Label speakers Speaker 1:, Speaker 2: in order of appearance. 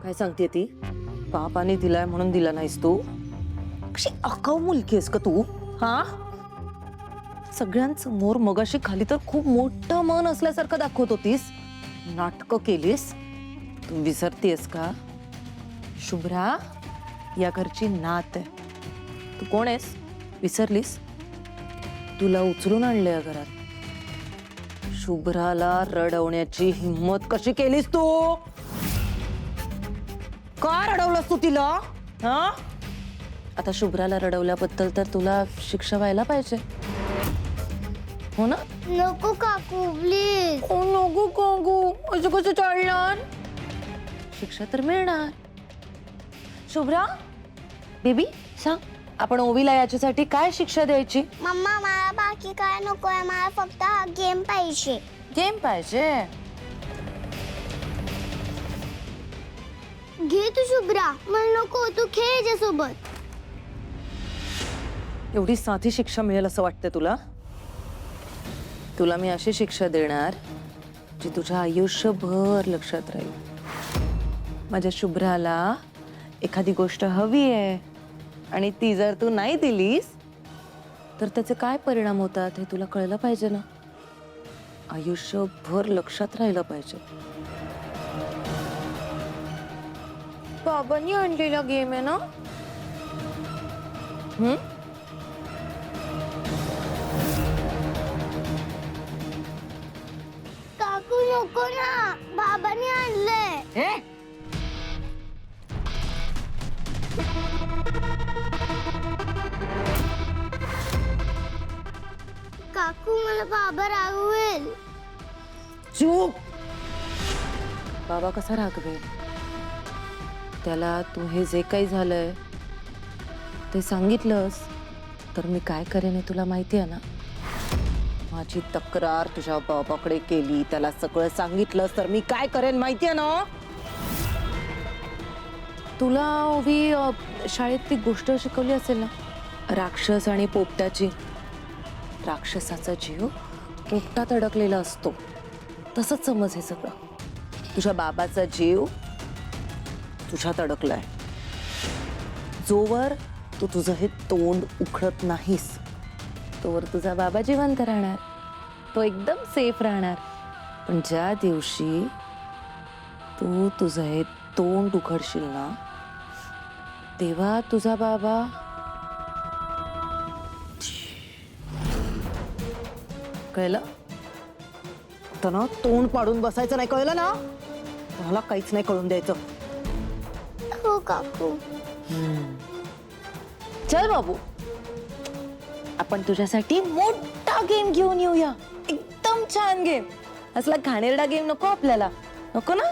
Speaker 1: काय सांगते ती? बापाने दिलाय म्हणून दिला नाहीस तू? कशी अकाऊ मुलगी आहेस का तू? हा, सगळ्यांसमोर मगाशी खाली तर खूप मोठं मन असल्यासारखं दाखवत होतीस, नाटकं केलीस. तू विसरतेस का? शुभ्रा या घरची नात आहे. तू कोण आहेस विसरलीस? तुला उचलून आणले या घरात. शुभ्राला रडवण्याची हिम्मत कशी केलीस तू? का रडवलंस तू तिला? हा, आता शुभ्राला रडवल्याबद्दल तर तुला शिक्षा व्हायला पाहिजे, हो ना?
Speaker 2: नको काकू प्लीज.
Speaker 1: नको काकू, असं कसं चालणार? शिक्षा तर मिळणार. शुभ्रा बेबी सांग, आपण ओवीला याच्यासाठी काय शिक्षा द्यायची?
Speaker 2: मम्मा मला बाकी काय नकोय, मला फक्त हा गेम पाहिजे.
Speaker 1: गेम पाहिजे?
Speaker 2: घे तू शुभ्रा, मला नको, तू खेळ याच्यासोबत.
Speaker 1: एवढी साधी शिक्षा मिळेल असं वाटतं तुला? तुला मी अशी शिक्षा देणार जी तुझ्या आयुष्यभर लक्षात राहील. माझ्या शुभ्राला एखादी गोष्ट हवी आहे आणि ती जर तू नाही दिलीस तर त्याचे काय परिणाम होतात हे तुला कळलं पाहिजे ना. आयुष्यभर लक्षात राहिलं पाहिजे. बाबांनी आणलेला गेम आहे ना?
Speaker 2: काकू नको ना, बाबांनी आणलंय.
Speaker 1: हे?
Speaker 2: काकू मला बाबा रागवेल.
Speaker 1: चूप. बाबा कसा रागवेल? त्याला तू हे जे काही झालंय ते सांगितलंस तर मी काय करेन हे तुला माहिती आहे ना. माझी तक्रार तुझ्या बाबाकडे केली, त्याला सगळं सांगितलंस तर मी काय करेन माहिती आहे ना. तुला ओवी शाळेत ती गोष्ट शिकवली असेल ना, राक्षस आणि पोपटाची. राक्षसाचा जीव पोपटात अडकलेला असतो, तसंच समज हे सगळं. तुझ्या बाबाचा जीव तुझ्यात अडकलाय. जोवर तू तुझं हे तोंड उघडत नाहीस तोवर तुझा बाबा जिवंत राहणार, तो एकदम सेफ राहणार. पण ज्या दिवशी तू तुझं हे तोंड उघडशील ना तेव्हा तुझा बाबा कळलं? तर ना तोंड पाडून बसायचं नाही, कळलं ना? मला काहीच नाही कळून द्यायचं.
Speaker 2: हो काकू.
Speaker 1: चल बाबू, आपण तुझ्यासाठी मोठा गेम घेऊन येऊया. एकदम छान गेम. असला घाणेरडा गेम नको आपल्याला, नको ना?